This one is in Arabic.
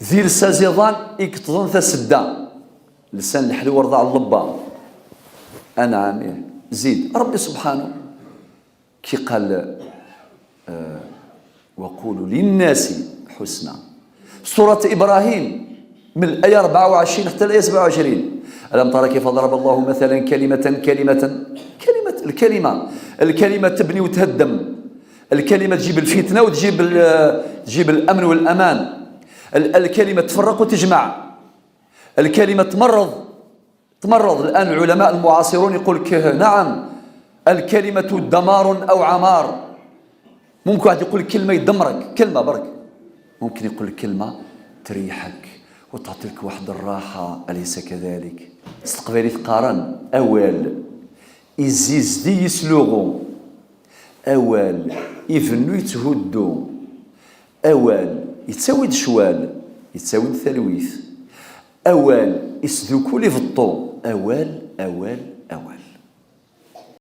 ذي السازيضان يكتظن ثسدا لسان الحلو ورضع اللبا. أنا عاميه زيد ربي سبحانه كي قال وقولوا للناس حسنا. سورة إبراهيم من الآية 24 حتى الآية 27. ألم ترى كيف ضرب الله مثلا الكلمة تبني وتهدم، الكلمة تجيب الفتنة تجيب الأمن والأمان، الكلمة تفرق وتجمع، الكلمة تمرض. الآن العلماء المعاصرون يقول لك نعم الكلمة دمار أو عمار. ممكن واحد يقول كلمة يدمرك، كلمة برك. ممكن يقول كلمة تريحك وتعطيك واحد الراحة، أليس كذلك؟ استقبالي تقارن أول إزيز دي يسلوغو، أول يفنو يتهدو، أول يتساوي شوال يتساوي ثلويث، أول يسدوكو لي في الطو، أول